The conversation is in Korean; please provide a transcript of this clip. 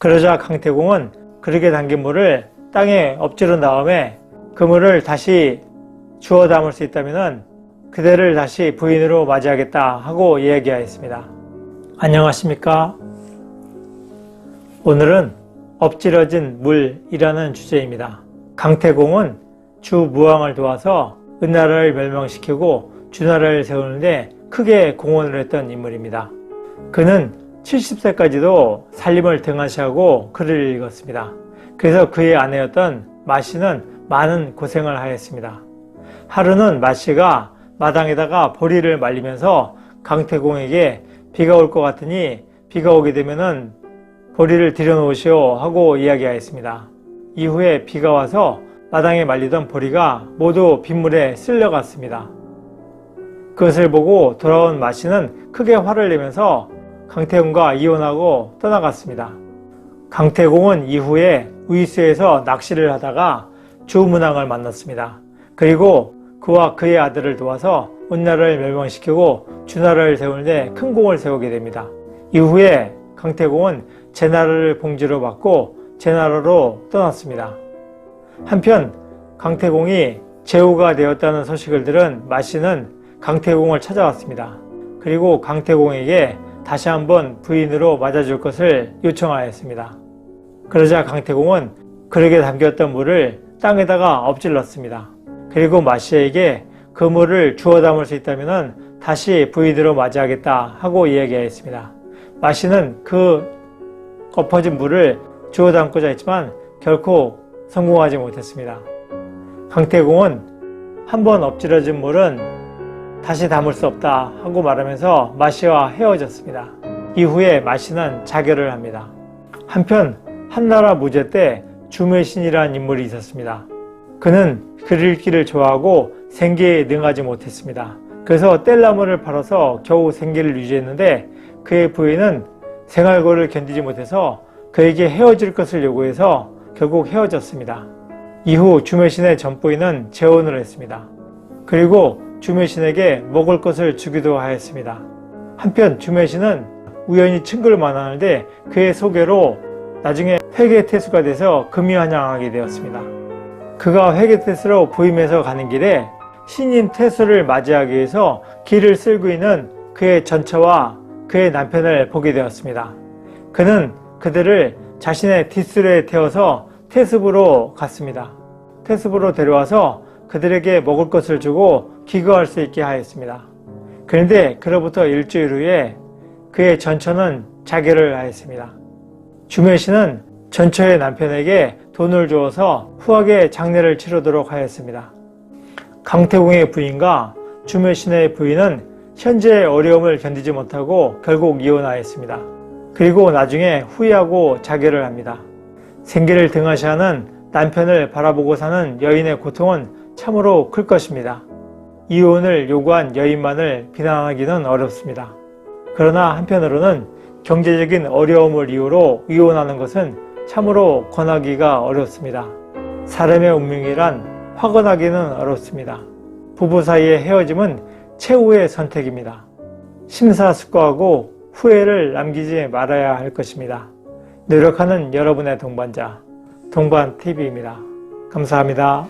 그러자 강태공은 그렇게 담긴 물을 땅에 엎지른 다음에 그 물을 다시 주워 담을 수 있다면 그대를 다시 부인으로 맞이하겠다 하고 이야기하였습니다. 안녕하십니까? 오늘은 엎질러진 물이라는 주제입니다. 강태공은 주무왕을 도와서 은나라를 멸망시키고 주나라를 세우는데 크게 공헌을 했던 인물입니다. 그는 70세까지도 살림을 등한시하고 글을 읽었습니다. 그래서 그의 아내였던 마씨는 많은 고생을 하였습니다. 하루는 마씨가 마당에다가 보리를 말리면서 강태공에게 비가 올 것 같으니 비가 오게 되면은 보리를 들여놓으시오 하고 이야기하였습니다. 이후에 비가 와서 마당에 말리던 보리가 모두 빗물에 쓸려갔습니다. 그것을 보고 돌아온 마씨는 크게 화를 내면서 강태공과 이혼하고 떠나갔습니다. 강태공은 이후에 우이스에서 낚시를 하다가 주문왕을 만났습니다. 그리고 그와 그의 아들을 도와서 은나라를 멸망시키고 주나라를 세우는데 큰 공을 세우게 됩니다. 이후에 강태공은 제나라를 봉지로 받고 제나라로 떠났습니다. 한편 강태공이 제후가 되었다는 소식을 들은 마씨는 강태공을 찾아왔습니다. 그리고 강태공에게 다시 한번 부인으로 맞아줄 것을 요청하였습니다. 그러자 강태공은 그릇에 담겼던 물을 땅에다가 엎질렀습니다. 그리고 마씨에게 그 물을 주워 담을 수 있다면 다시 부인으로 맞이하겠다 하고 이야기하였습니다. 마씨는 그 엎어진 물을 주워 담고자 했지만 결코 성공하지 못했습니다. 강태공은 한번 엎질러진 물은 다시 담을 수 없다 하고 말하면서 마씨와 헤어졌습니다. 이후에 마씨는 자결을 합니다. 한편 한나라 무제 때 주매신이라는 인물이 있었습니다. 그는 글 읽기를 좋아하고 생계에 능하지 못했습니다. 그래서 뗄나무를 팔아서 겨우 생계를 유지했는데 그의 부인은 생활고를 견디지 못해서 그에게 헤어질 것을 요구해서 결국 헤어졌습니다. 이후 주매신의 전부인은 재혼을 했습니다. 그리고 주매신에게 먹을 것을 주기도 하였습니다. 한편 주매신은 우연히 친구를 만나는데 그의 소개로 나중에 회계태수가 돼서 금이환영하게 되었습니다. 그가 회계태수로 부임해서 가는 길에 신인 태수를 맞이하기 위해서 길을 쓸고 있는 그의 전처와 그의 남편을 보게 되었습니다. 그는 그들을 자신의 뒷수레에 태워서 태습으로 갔습니다. 태습으로 데려와서 그들에게 먹을 것을 주고 기거할 수 있게 하였습니다. 그런데 그로부터 일주일 후에 그의 전처는 자결을 하였습니다. 주매신은 전처의 남편에게 돈을 주어서 후하게 장례를 치르도록 하였습니다. 강태공의 부인과 주매신의 부인은 현재의 어려움을 견디지 못하고 결국 이혼하였습니다. 그리고 나중에 후회하고 자결을 합니다. 생계를 등한시하는 남편을 바라보고 사는 여인의 고통은 참으로 클 것입니다. 이혼을 요구한 여인만을 비난하기는 어렵습니다. 그러나 한편으로는 경제적인 어려움을 이유로 이혼하는 것은 참으로 권하기가 어렵습니다. 사람의 운명이란 확언하기는 어렵습니다. 부부 사이의 헤어짐은 최후의 선택입니다. 심사숙고하고 후회를 남기지 말아야 할 것입니다. 노력하는 여러분의 동반자, 동반TV입니다. 감사합니다.